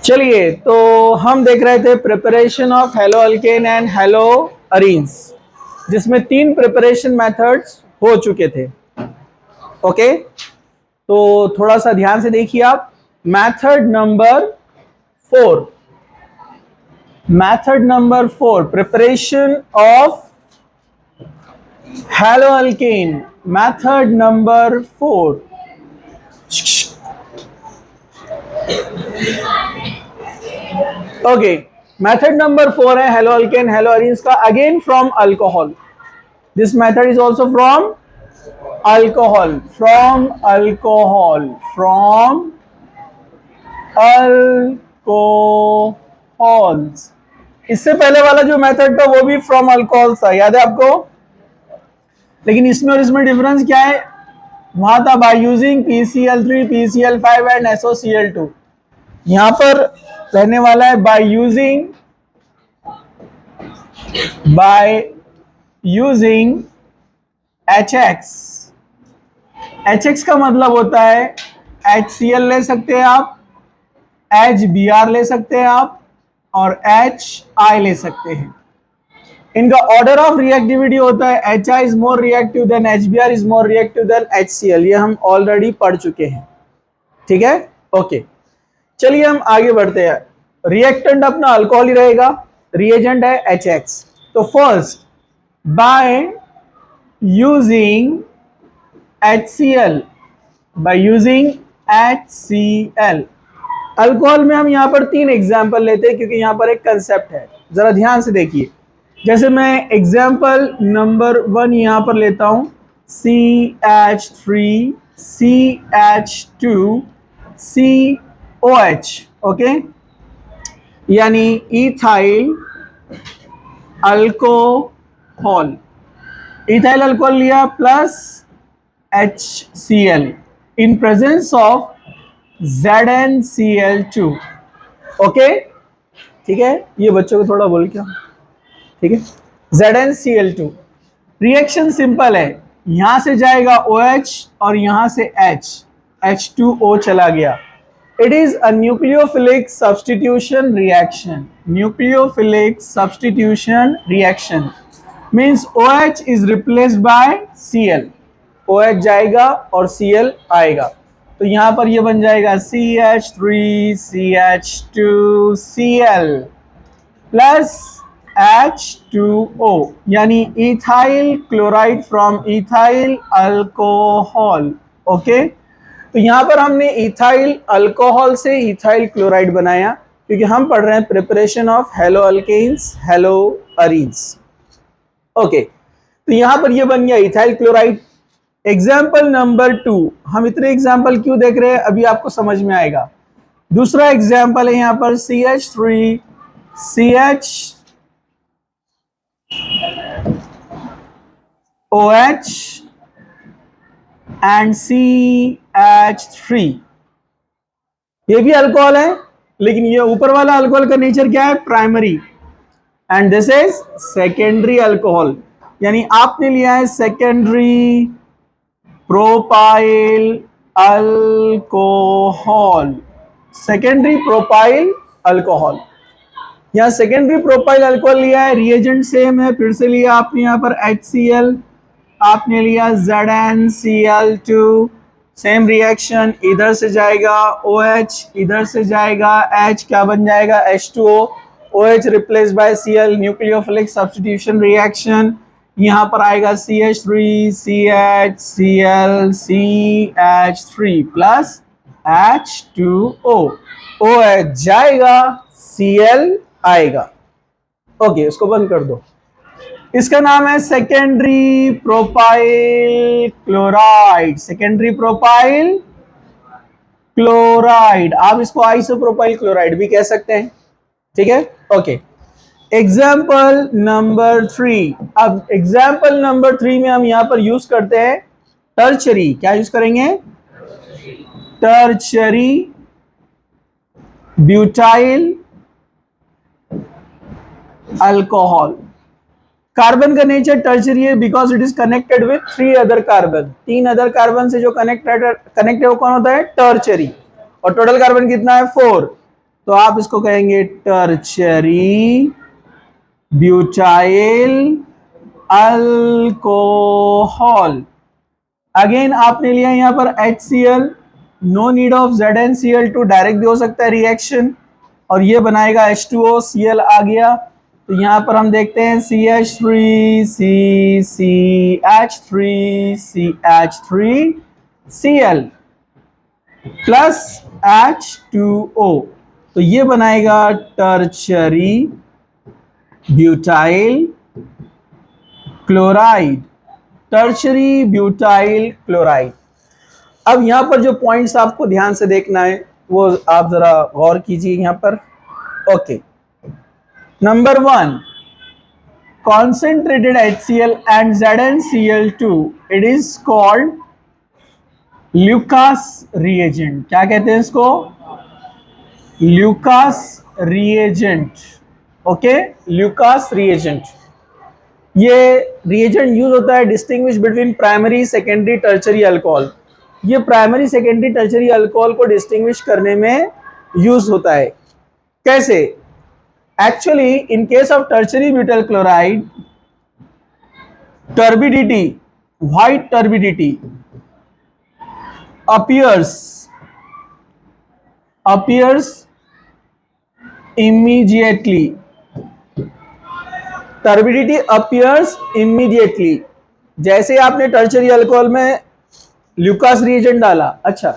चलिए, तो हम देख रहे थे preparation of hello alkane and hello arenes, जिसमें 3 प्रिपरेशन मेथड्स हो चुके थे। ओके, तो थोड़ा सा ध्यान से देखिए आप। Method number 4, preparation of hello alkane. Method number 4, okay, method number 4 है हेलो अल्केन हेलो अरीन्स का, again from alcohol. This method is also from alcohol, from alcohols। इससे पहले वाला जो मेथड था वो भी फ्रॉम अल्कोहल था, याद है आपको? लेकिन इसमें और इसमें डिफरेंस क्या है? वहां था by using PCl3, PCl5 and SOCl2। यहां पर रहने वाला है बाय यूजिंग HX। HX का मतलब होता है HCl ले सकते हैं आप, HBr ले सकते हैं आप, और HI ले सकते हैं। इनका ऑर्डर ऑफ रिएक्टिविटी होता है HI is more reactive than HBr is more reactive than HCl। ये हम ऑलरेडी पढ़ चुके हैं, ठीक है? ओके, चलिए हम आगे बढ़ते हैं। रिएक्टेंट अपना अल्कोहल ही रहेगा, रिएजेंट है HX। तो first, by using HCl, alcohol में हम यहाँ पर 3 एग्जाम्पल लेते हैं क्योंकि यहाँ पर एक कंसेप्ट है। जरा ध्यान से देखिए। जैसे मैं एग्जाम्पल नंबर 1 यहाँ पर लेता हूँ, CH3 CH2 COH, ओके, यानी इथाइल अल्कोहल। इथाइल अल्कोहल लिया plus HCl in presence of ZnCl2, okay, ठीक है? ये बच्चों को थोड़ा बोल क्या, ठीक है? ZnCl2। रिएक्शन सिंपल है, यहां से जाएगा OH और यहां से H2O चला गया। It is a nucleophilic substitution reaction. Nucleophilic substitution reaction means OH is replaced by Cl। OH जाएगा और Cl आएगा, तो यहां पर ये बन जाएगा CH3 CH2 Cl plus H2O, यानी ethyl chloride from ethyl alcohol. Okay, तो यहां पर हमने इथाइल अल्कोहल से इथाइल क्लोराइड बनाया क्योंकि हम पढ़ रहे हैं preparation of halo alkanes halo arenes. Okay, तो यहां पर ये बन गया इथाइल क्लोराइड। एग्जाम्पल नंबर 2, हम इतने एग्जाम्पल क्यों देख रहे हैं अभी आपको समझ में आएगा। दूसरा एग्जाम्पल है यहां पर CH3 CHOH एंड CH3। ये भी अल्कोहल है, लेकिन ये ऊपर वाला अल्कोहल का नेचर क्या है? Primary, and this is secondary alcohol, यानी आपने लिया है secondary propyl alcohol. Secondary propyl alcohol, यहां सेकेंडरी प्रोपाइल अल्कोहल लिया है, रिएजेंट सेम है, फिर से लिया आपने यहां पर HCl, आपने लिया ZnCl2, सेम रिएक्शन, इधर से जाएगा OH, इधर से जाएगा H, क्या बन जाएगा? H2O, OH replace by Cl, nucleophilic substitution reaction. यहां पर आएगा CH3 CH Cl CH3 plus H2O, OH जाएगा, Cl आएगा। ओके, इसको बंद कर दो। इसका नाम है secondary propyl chloride. Secondary propyl chloride, आप इसको आइसोप्रोपाइल क्लोराइड भी कह सकते हैं, ठीक है? Okay, example number 3। अब एग्जाम्पल नंबर 3 में हम यहां पर यूज करते हैं टर्चरी। क्या यूज करेंगे? Tertiary butyl alcohol. कार्बन का नेचर टर्चरी है because it is connected with 3 other carbon. 3 other carbon से जो कनेक्ट है वो कौन होता है? टर्चरी। और टोटल कार्बन कितना है? 4। तो आप इसको कहेंगे टर्शरी ब्यूटाइल अल्कोहल। अगेन आपने लिया यहाँ पर HCl, no need of ZnCl2, direct भी हो सकता है रिएक्शन, और ये बनाएगा H2O, Cl आ गया। तो यहाँ पर हम देखते हैं CH3 CCH3 प्लस H2O, तो ये बनाएगा tertiary butyl chloride, tertiary butyl chloride. अब यहां पर जो पॉइंट्स आपको ध्यान से देखना है वो आप जरा गौर कीजिए यहां पर। Okay, number 1, concentrated HCl and ZnCl2, it is called Lucas reagent. क्या कहते हैं इसको? Lucas reagent. Okay, Lucas reagent. ये रिएजेंट यूज होता है distinguish between primary, secondary, tertiary alcohol. ये प्राइमरी, सेकेंडरी, टर्शरी अल्कोहल को डिस्टिंग्विश करने में यूज होता है। कैसे? Actually in case of tertiary butyl chloride, turbidity, white turbidity appears immediately, turbidity appears immediately। जैसे आपने टर्शरी अल्कोहल में ल्यूकास रिएजेंट डाला, अच्छा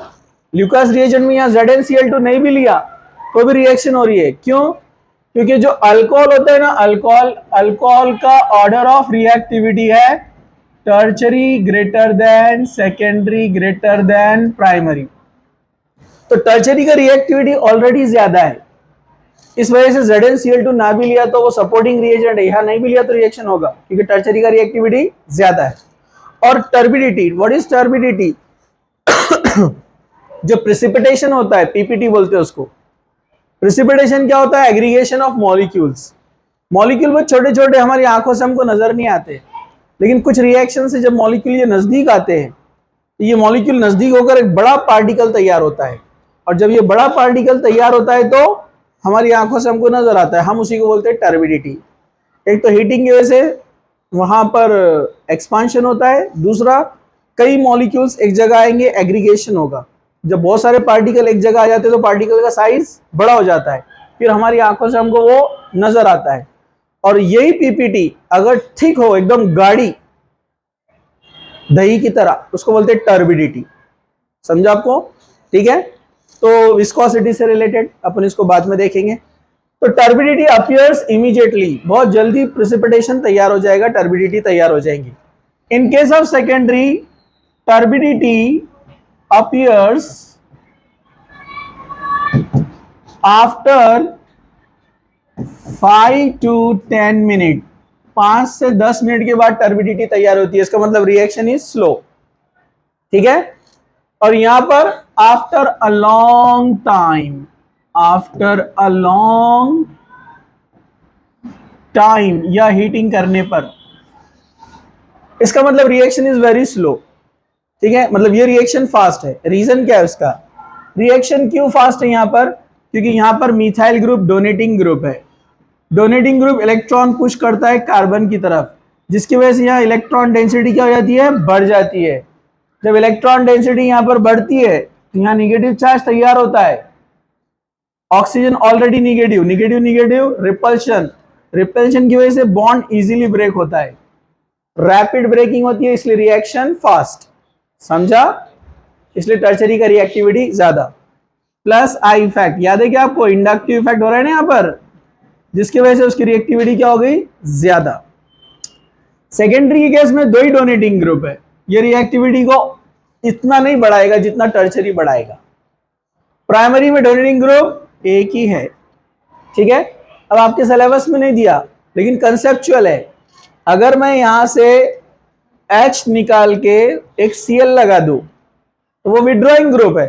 ल्यूकास रिएजेंट में यहाँ ZnCl2 नहीं भी लिया तो भी रिएक्शन हो रही है। क्यों? क्योंकि जो अल्कोहल होता है ना, अल्कोहल का ऑर्डर ऑफ रिएक्टिविटी है tertiary greater than secondary greater than primary. तो टर्शरी का रिएक्टिविटी ऑलरेडी ज्यादा है, इस वजह से ZnCl2 ना भी लिया तो वो सपोर्टिंग रिएजेंट है, यहां नहीं भी लिया तो रिएक्शन होगा क्योंकि टर्शरी का रिएक्टिविटी ज्यादा है। और टर्बिडिटी, व्हाट इज टर्बिडिटी? जो प्रेसिपिटेशन होता है, पीपीटी बोलते हैं उसको। प्रेसिपिटेशन क्या होता है? Aggregation of molecules. मॉलिक्यूल बहुत छोटे छोटे हमारी आंखों से हमको नजर नहीं आते, लेकिन कुछ रिएक्शन से जब मॉलिक्यूल ये नजदीक आते हैं तो ये मॉलिक्यूल नजदीक होकर एक बड़ा पार्टिकल तैयार होता है, और जब ये बड़ा पार्टिकल तैयार होता है तो हमारी आंखों से हमको नजर आता है, हम उसी को बोलते हैं टर्बिडिटी। एक तो हीटिंग की वजह से वहां पर एक्सपांशन होता है, दूसरा कई मॉलिक्यूल्स एक जगह आएंगे, एग्रीगेशन होगा। जब बहुत सारे पार्टिकल एक जगह आ जाते हैं तो पार्टिकल का साइज बड़ा हो जाता है, फिर हमारी आंखों से हमको वो नजर आता है। और यही पीपीटी अगर ठीक हो, एकदम गाढ़ी दही की तरह, उसको बोलते हैं टर्बिडिटी। समझा आपको? ठीक है, तो विस्कोसिटी से रिलेटेड अपन इसको बाद में देखेंगे। तो टर्बिडिटी अपीयर्स इमीडिएटली, बहुत जल्दी प्रेसिपिटेशन तैयार हो जाएगा, टर्बिडिटी तैयार हो जाएंगी। In case of secondary, turbidity appears after 5 to 10 minute, 5 से 10 मिनट के बाद टर्बिडिटी तैयार होती है। इसका मतलब रिएक्शन इज स्लो। ठीक है, और यहां पर after a long time, after a long time या हीटिंग करने पर, इसका मतलब रिएक्शन इज वेरी स्लो। ठीक है, मतलब ये रिएक्शन फास्ट है। रीजन क्या है उसका? रिएक्शन क्यों फास्ट है यहां पर? क्योंकि यहां पर मिथाइल ग्रुप डोनेटिंग ग्रुप है। डोनेटिंग ग्रुप इलेक्ट्रॉन पुश करता है कार्बन की तरफ, जिसकी वजह से यहाँ इलेक्ट्रॉन डेंसिटी क्या हो जाती है? बढ़ जाती है। जब इलेक्ट्रॉन डेंसिटी यहाँ पर बढ़ती है तो यहाँ निगेटिव चार्ज तैयार होता है। Oxygen already negative, negative negative repulsion, repulsion की वजह से बॉन्ड इजीली ब्रेक होता है, रैपिड ब्रेकिंग होती है, इसलिए रिएक्शन फास्ट। समझा? इसलिए टर्शरी का रिएक्टिविटी ज्यादा। प्लस आई इफेक्ट, याद है क्या आपको? इंडक्टिव इफेक्ट हो रहा है ना यहाँ पर, जिसकी वजह से उसकी रिएक्टिविटी क्या हो गई? ज्यादा। सेकेंडरी के केस में दो ही डोनेटिंग ग्रुप है, ये रिएक्टिविटी को इतना नहीं बढ़ाएगा जितना टर्शरी बढ़ाएगा। प्राइमरी में डोनेटिंग ग्रुप एक ही है। ठीक है, अब आपके सिलेबस में नहीं दिया लेकिन कंसेप्चुअल है। अगर मैं यहां से H निकाल के एक Cl लगा दूं तो वो विड्रॉइंग ग्रुप है।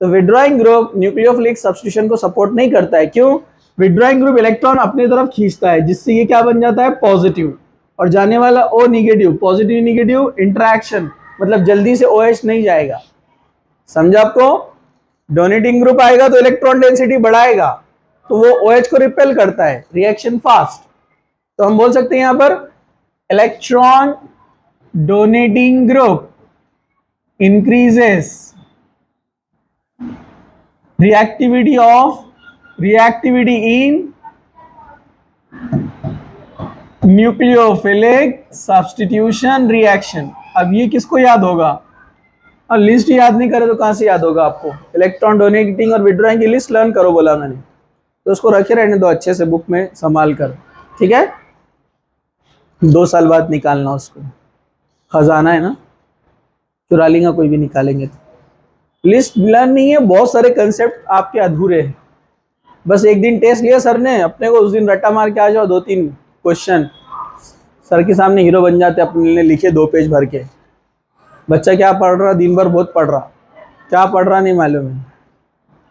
तो विड्रॉइंग ग्रुप न्यूक्लियोफिलिक सब्स्टिट्यूशन को सपोर्ट नहीं करता है। क्यों? विड्रॉइंग ग्रुप इलेक्ट्रॉन अपनी तरफ खींचता है, जिससे ये क्या बन जाता है? पॉजिटिव, और जाने वाला O negative, positive negative interaction, मतलब जल्दी से OH नहीं जाएगा। समझा आपको? डोनेटिंग ग्रुप आएगा तो इलेक्ट्रॉन डेंसिटी बढ़ाएगा, तो वो OH को रिपेल करता है, रिएक्शन फास्ट। तो हम बोल सकते हैं यहां पर electron donating group increases reactivity in nucleophilic substitution reaction. अब ये किसको याद होगा? और लिस्ट याद नहीं करे तो कहां से याद होगा आपको? इलेक्ट्रॉन डोनेटिंग और विड्रॉइंग की लिस्ट लर्न करो बोला मैंने, तो उसको रखे रहने दो अच्छे से बुक में संभाल कर, ठीक है? 2 साल बाद निकालना उसको, खजाना है ना, चुरा लेंगे कोई भी निकालेंगे तो। लिस्ट लर्न नहीं है, बहुत सारे कंसेप्ट आपके अधूरे हैं। बस एक दिन टेस्ट लिया सर ने अपने को, उस दिन रट्टा मार के आ जाओ, 2-3 क्वेश्चन सर के सामने हीरो बन जाते, अपने ने लिखे 2 पेज भर के। बच्चा क्या पढ़ रहा, दिन भर बहुत पढ़ रहा, क्या पढ़ रहा नहीं मालूम है।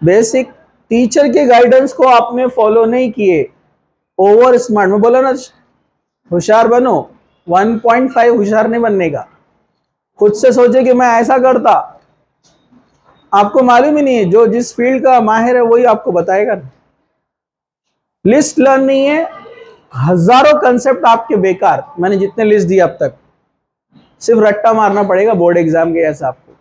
बेसिक टीचर के गाइडेंस को आपने फॉलो नहीं किए, ओवर स्मार्ट में बोला ना, होशियार बनो, 1.5 होशियार नहीं बनने का। खुद से सोचे कि मैं ऐसा करता, आपको मालूम ही नहीं है, जो जिस फील्ड का माहिर है वही आपको बताएगा। लिस्ट लर्न नहीं है, हजारों कंसेप्ट आपके बेकार। मैंने जितने लिस्ट दी अब तक, सिर्फ रट्टा मारना पड़ेगा बोर्ड एग्जाम के ऐसा आपको।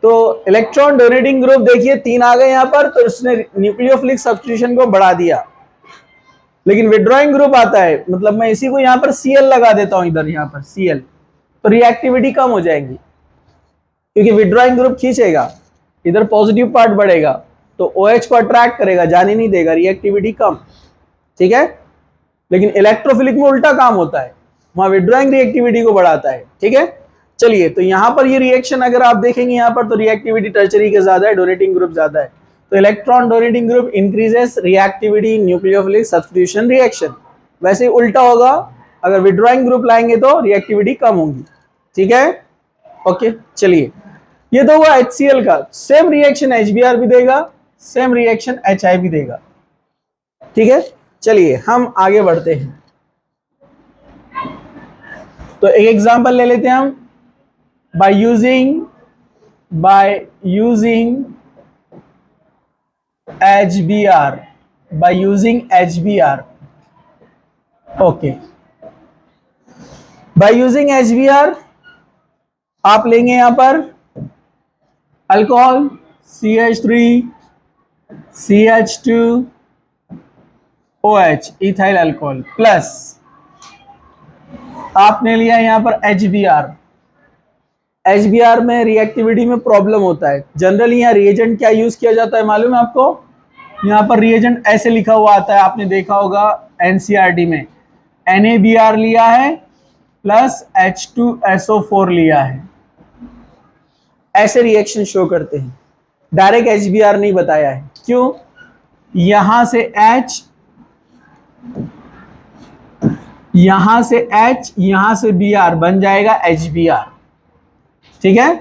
तो इलेक्ट्रॉन डोनेटिंग ग्रुप देखिए 3 आ गए यहां पर, तो उसने न्यूक्लियोफिलिक सब्स्टिट्यूशन को बढ़ा दिया। लेकिन विड्रॉइंग ग्रुप आता है, मतलब मैं इसी को यहां पर Cl लगा देता हूं, इधर यहां पर Cl, तो रिएक्टिविटी कम हो जाएगी, क्योंकि विड्रॉइंग ग्रुप खींचेगा, इधर पॉजिटिव पार्ट बढ़ेगा, तो OH को अट्रैक्ट करेगा, जाने नहीं देगा, रिएक्टिविटी कम, ठीक है? लेकिन इलेक्ट्रोफिलिक में उल्टा काम होता है, वहां विड्रॉइंग रिएक्टिविटी को बढ़ाता है, ठीक है? चलिए, तो यहां पर ये रिएक्शन अगर आप देखेंगे यहां पर, तो रिएक्टिविटी टर्शरी के ज्यादा है, डोनेटिंग ग्रुप ज्यादा है। तो electron donating group increases reactivity in nucleophilic substitution reaction. वैसे ही उल्टा होगा, अगर विड्रॉइंग ग्रुप लाएंगे तो रिएक्टिविटी कम होगी, ठीक है? ओके, चलिए, ये तो हुआ HCl का। सेम रिएक्शन HBr भी देगा, सेम रिएक्शन HI भी देगा, ठीक है? चलिए हम आगे बढ़ते हैं। तो एक एग्जांपल ले लेते हैं हम। By using HBr, okay, by using HBr आप लेंगे यहां पर alcohol CH3 CH2 OH, ethyl alcohol, plus आपने लिया यहां पर HBr में रिएक्टिविटी में प्रॉब्लम होता है। जनरली यहाँ रिएजेंट क्या यूज किया जाता है मालूम है आपको? यहाँ पर रिएजेंट ऐसे लिखा हुआ आता है, आपने देखा होगा NCERT में, NaBr लिया है प्लस H2SO4 लिया है, ऐसे रिएक्शन शो करते हैं। डायरेक्ट HBr नहीं बताया है, क्यों? यहां से H, यहां से H, यहां से Br बन जाएगा HBr, ठीक है?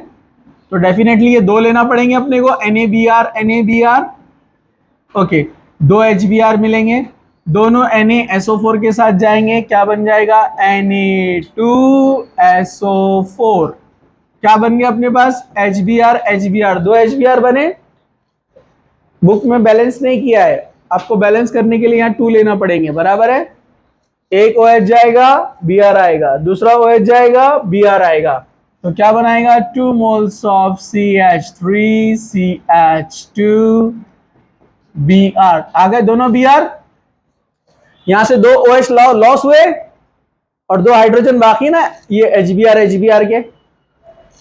तो डेफिनेटली ये 2 लेना पड़ेंगे अपने को, NaBr, ओके, 2 HBr मिलेंगे, दोनों NaSO4 के साथ जाएंगे, क्या बन जाएगा? Na2SO4। क्या बन गया अपने पास? HBr, 2 HBr बने। बुक में बैलेंस नहीं किया है, आपको बैलेंस करने के लिए यहाँ 2 लेना पड़ेंगे, बराबर है? एक OH जाएगा, Br आएगा, दूसरा OH जाएगा, Br आएगा, तो क्या बनाएगा? 2 मोल्स ऑफ CH3CH2Br। आ गए दोनों Br, यहां से 2 OH लॉस हुए और 2 हाइड्रोजन बाकी ना, ये HBr के,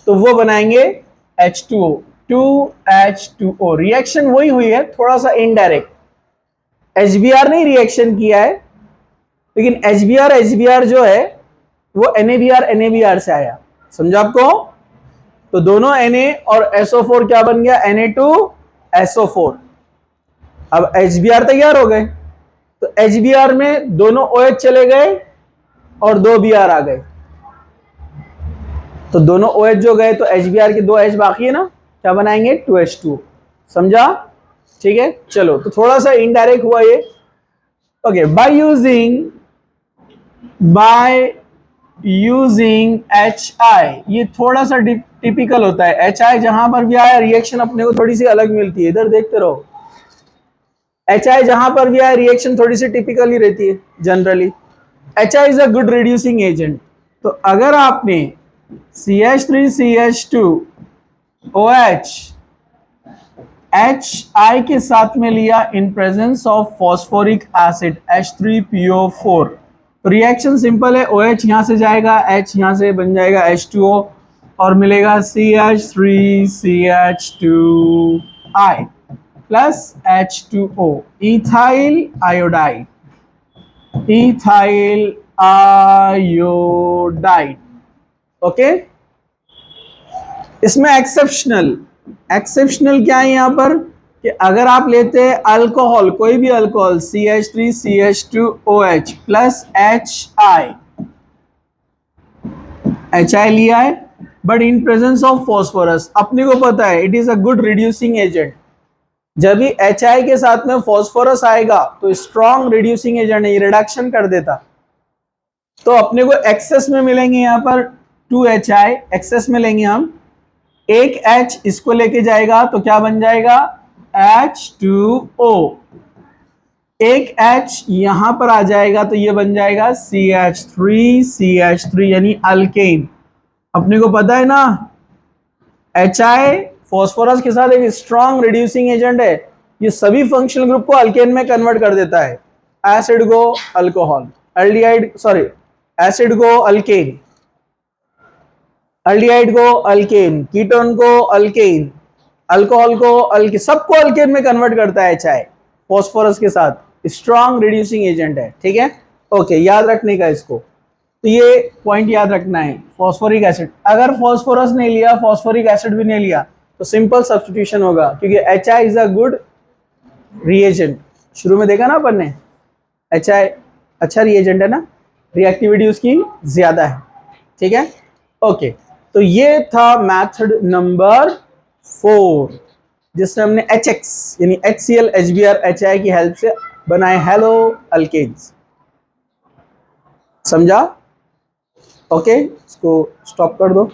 तो वो बनाएंगे H2O, 2H2O। रिएक्शन वही हुई है, थोड़ा सा इनडायरेक्ट, HBr ने रिएक्शन किया है, लेकिन HBr जो है वो NaBr से आया, समझा आपको? तो दोनों Na और SO4 क्या बन गया? Na2SO4। अब HBr तैयार हो गए, तो HBr में दोनों OH चले गए और 2 Br आ गए, तो दोनों OH जो गए तो HBr के 2 H बाकी है ना, क्या बनाएंगे? 2H2O, समझा? ठीक है, चलो, तो थोड़ा सा इनडायरेक्ट हुआ ये। ओके, बाय यूजिंग HI, ये थोड़ा सा टिपिकल होता है। HI जहां पर भी आया रिएक्शन अपने को थोड़ी सी अलग मिलती है, इधर देखते रहो। HI जहां पर भी आया रिएक्शन थोड़ी सी टिपिकल ही रहती है generally. HI is a good reducing agent. तो अगर आपने CH3CH2OH HI के साथ में लिया in presence of phosphoric acid H3PO4, तो रिएक्शन सिंपल है। OH यहां से जाएगा, H यहां से बन जाएगा H2O और मिलेगा CH3CH2I plus H2O, ethyl iodide, ethyl iodide. Okay, इसमें एक्सेप्शनल क्या है यहां पर कि अगर आप लेते हैं अल्कोहल, कोई भी अल्कोहल CH3CH2OH प्लस HI लिया है, but in presence of phosphorus, अपने को पता है it is a good reducing agent. जब भी HI के साथ में फॉस्फोरस आएगा तो स्ट्रॉन्ग रिड्यूसिंग एजेंट है, ये रिडक्शन कर देता। तो अपने को एक्सेस में मिलेंगे यहां पर 2HI, एक्सेस में लेंगे हम, एक H इसको लेके जाएगा तो क्या बन जाएगा H2O, एक H यहां पर आ जाएगा तो ये बन जाएगा CH3CH3 यानी अल्केन। अपने को पता है ना HI फॉस्फोरस के साथ एक स्ट्रॉन्ग रिड्यूसिंग एजेंट है, ये सभी फंक्शनल ग्रुप को अल्केन में कन्वर्ट कर देता है। एसिड को अल्कोहल, एल्डिहाइड सॉरी एसिड को अल्केन, एल्डिहाइड को अल्केन, कीटोन को अल्केन, अल्कोहल को अल्केन, सबको अल्केन में कन्वर्ट करता है HI फॉस्फोरस के साथ, स्ट्रॉन्ग रिड्यूसिंग एजेंट है। ठीक है, ओके, याद रखने का इसको। तो ये पॉइंट याद रखना है। फॉस्फोरिक एसिड, अगर फॉस्फोरस नहीं लिया, फॉस्फोरिक एसिड भी नहीं लिया, तो सिंपल सब्स्टिट्यूशन होगा, क्योंकि HI is a good reagent. शुरू में देखा ना अपन ने, HI अच्छा रिएजेंट है ना, रिएक्टिविटी उसकी ज्यादा है। ठीक है, ओके। तो ये था मेथड नंबर 4, जिसमें हमने HX यानी HCl HBr HI की हेल्प से बनाए हेलो अल्केन्स। समझा? ओके, इसको स्टॉप कर दो।